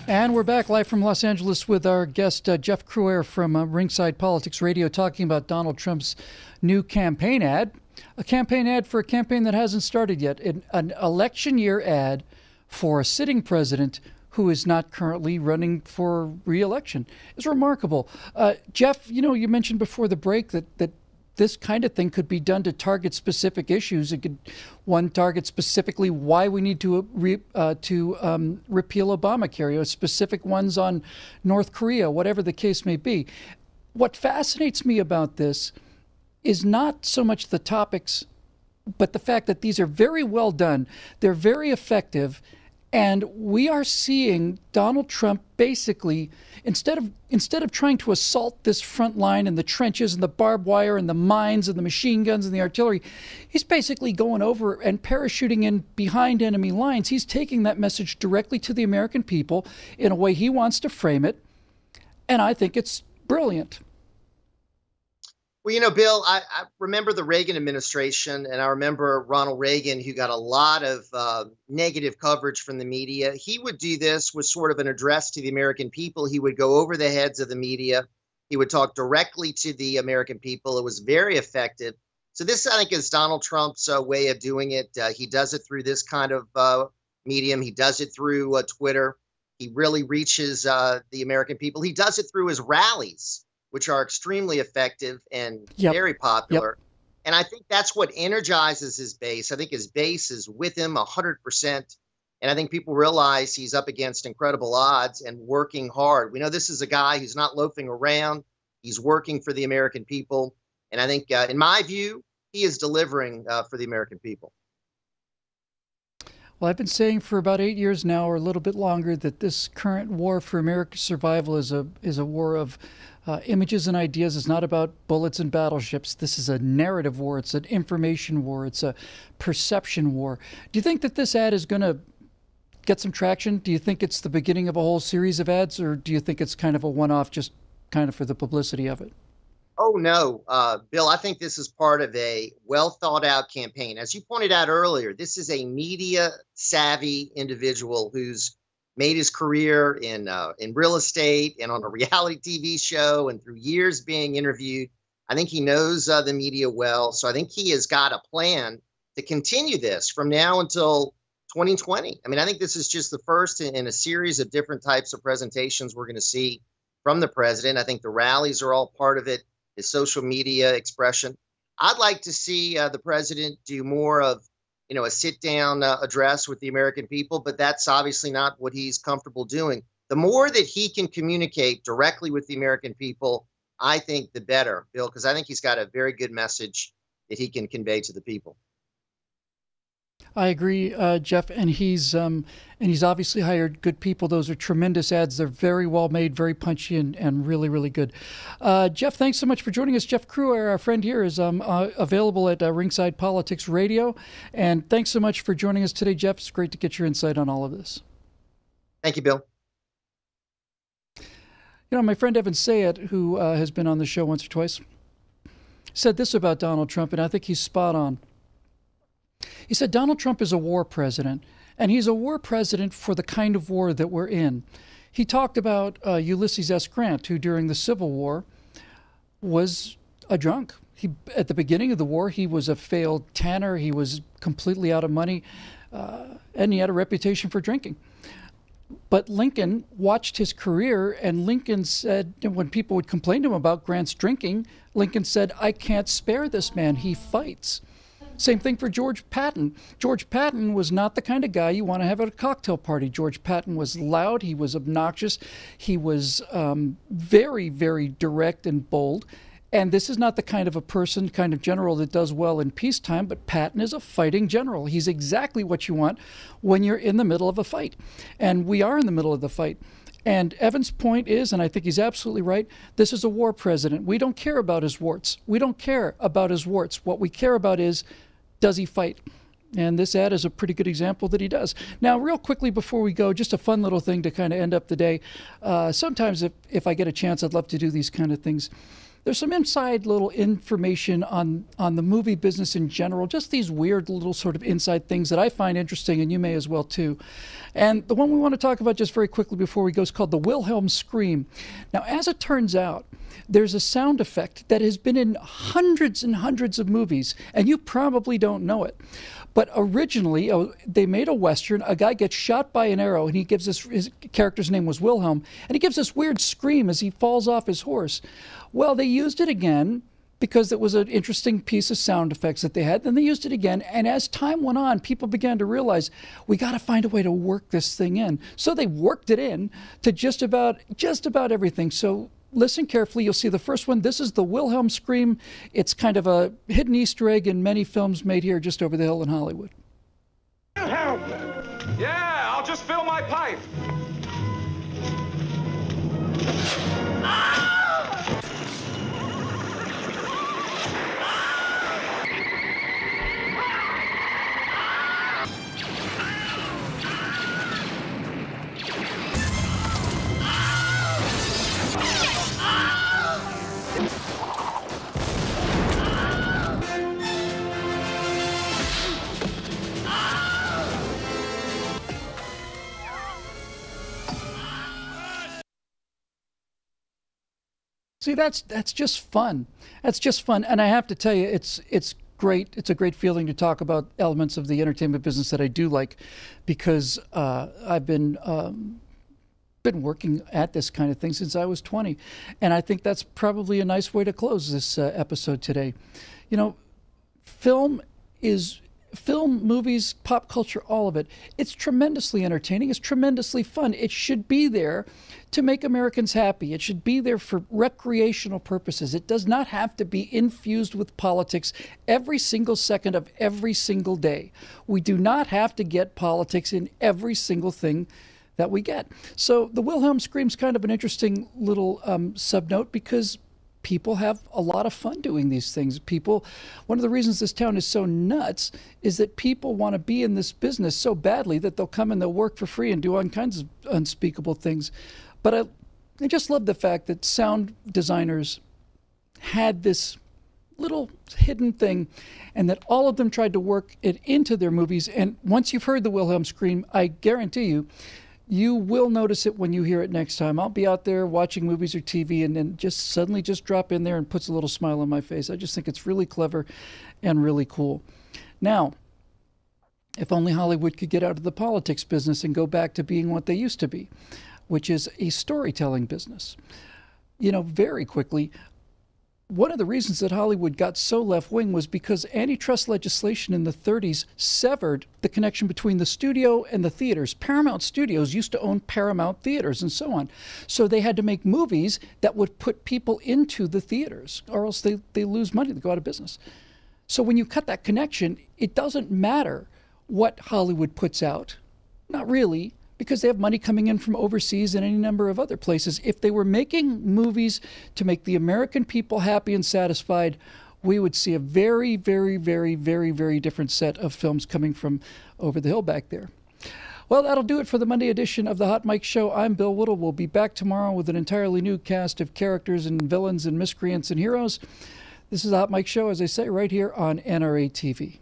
And we're back live from Los Angeles with our guest, Jeff Cruer from Ringside Politics Radio, talking about Donald Trump's new campaign ad. A campaign ad for a campaign that hasn't started yet. An election year ad for a sitting president who is not currently running for re-election. It's remarkable. Jeff, you mentioned before the break that this kind of thing could be done to target specific issues. It could target specifically why we need to repeal Obamacare, specific ones on North Korea, whatever the case may be. What fascinates me about this is not so much the topics, but the fact that these are very well done. They're very effective. And we are seeing Donald Trump basically, instead of trying to assault this front line and the trenches and the barbed wire and the mines and the machine guns and the artillery, he's basically going over and parachuting in behind enemy lines. He's taking that message directly to the American people in a way he wants to frame it. And I think it's brilliant. Well, Bill, I remember the Reagan administration, and I remember Ronald Reagan, who got a lot of negative coverage from the media. He would do this with sort of an address to the American people. He would go over the heads of the media. He would talk directly to the American people. It was very effective. So this, I think, is Donald Trump's way of doing it. He does it through this kind of medium. He does it through Twitter. He really reaches the American people. He does it through his rallies, which are extremely effective and very popular. And I think that's what energizes his base. I think his base is with him 100%. And I think people realize he's up against incredible odds and working hard. We know this is a guy who's not loafing around. He's working for the American people. And I think, in my view, he is delivering for the American people. Well, I've been saying for about 8 years now, or a little bit longer, that this current war for America's survival is a war of images and ideas. It's not about bullets and battleships. This is a narrative war. It's an information war. It's a perception war. Do you think that this ad is going to get some traction? Do you think it's the beginning of a whole series of ads, or do you think it's kind of a one-off, just kind of for the publicity of it? Oh, no, Bill, I think this is part of a well-thought-out campaign. As you pointed out earlier, this is a media-savvy individual who's made his career in real estate and on a reality TV show and through years being interviewed. I think he knows the media well. So I think he has got a plan to continue this from now until 2020. I mean, I think this is just the first in a series of different types of presentations we're going to see from the president. I think the rallies are all part of it, his social media expression. I'd like to see the president do more of a sit-down address with the American people, but that's obviously not what he's comfortable doing. The more that he can communicate directly with the American people, I think the better, Bill, because I think he's got a very good message that he can convey to the people. I agree, Jeff, and he's obviously hired good people. Those are tremendous ads. They're very well made, very punchy, and really, really good. Jeff, thanks so much for joining us. Jeff Cruer, our friend here, is available at Ringside Politics Radio. And thanks so much for joining us today, Jeff. It's great to get your insight on all of this. Thank you, Bill. My friend Evan Sayet, who has been on the show once or twice, said this about Donald Trump, and I think he's spot on. He said Donald Trump is a war president, and he's a war president for the kind of war that we're in. He talked about Ulysses S. Grant, who during the Civil War was a drunk. At the beginning of the war, he was a failed tanner. He was completely out of money, and he had a reputation for drinking. But Lincoln watched his career, and Lincoln said, when people would complain to him about Grant's drinking, Lincoln said, "I can't spare this man. He fights." Same thing for George Patton. George Patton was not the kind of guy you want to have at a cocktail party. George Patton was loud. He was obnoxious. He was very, very direct and bold. And this is not the kind of general that does well in peacetime, but Patton is a fighting general. He's exactly what you want when you're in the middle of a fight. And we are in the middle of the fight. And Evan's point is, and I think he's absolutely right, this is a war president. We don't care about his warts. We don't care about his warts. What we care about is, does he fight? And this ad is a pretty good example that he does. Now, real quickly before we go, just a fun little thing to kind of end up the day. Sometimes if I get a chance, I'd love to do these kind of things. There's some inside little information on the movie business in general, just these weird little sort of inside things that I find interesting, and you may as well too. And the one we want to talk about just very quickly before we go is called the Wilhelm scream. Now, as it turns out, there's a sound effect that has been in hundreds and hundreds of movies, and you probably don't know it. But originally, they made a Western. A guy gets shot by an arrow, and he gives his character's name was Wilhelm, and he gives this weird scream as he falls off his horse. Well, they used it again because it was an interesting piece of sound effects that they had. Then they used it again, and as time went on, people began to realize, we got to find a way to work this thing in. So they worked it in to just about everything. So listen carefully. You'll see the first one. This is the Wilhelm scream. It's kind of a hidden Easter egg in many films made here just over the hill in Hollywood. Wilhelm! Yeah, I'll just fill my pipe. See, that's just fun. That's just fun, and I have to tell you, it's great. It's a great feeling to talk about elements of the entertainment business that I do like, because I've been working at this kind of thing since I was 20, and I think that's probably a nice way to close this episode today. You know, film, movies, pop culture, all of it. It's tremendously entertaining. It's tremendously fun. It should be there to make Americans happy. It should be there for recreational purposes. It does not have to be infused with politics every single second of every single day. We do not have to get politics in every single thing that we get. So the Wilhelm scream's kind of an interesting little subnote, because people have a lot of fun doing these things. One of the reasons this town is so nuts is that people want to be in this business so badly that they'll come and they'll work for free and do all kinds of unspeakable things. But I just love the fact that sound designers had this little hidden thing, and that all of them tried to work it into their movies. And once you've heard the Wilhelm scream, I guarantee you will notice it when you hear it next time. I'll be out there watching movies or TV, and then just suddenly just drop in there and puts a little smile on my face. I just think it's really clever and really cool. Now, if only Hollywood could get out of the politics business and go back to being what they used to be, which is a storytelling business. You know, very quickly, one of the reasons that Hollywood got so left-wing was because antitrust legislation in the 30s severed the connection between the studio and the theaters. Paramount Studios used to own Paramount Theaters and so on. So they had to make movies that would put people into the theaters, or else they lose money, they go out of business. So when you cut that connection, it doesn't matter what Hollywood puts out. Not really, because they have money coming in from overseas and any number of other places. If they were making movies to make the American people happy and satisfied, we would see a very, very, very, very, very different set of films coming from over the hill back there. Well, that'll do it for the Monday edition of the Hot Mike Show. I'm Bill Whittle. We'll be back tomorrow with an entirely new cast of characters and villains and miscreants and heroes. This is the Hot Mike Show, as I say, right here on NRATV.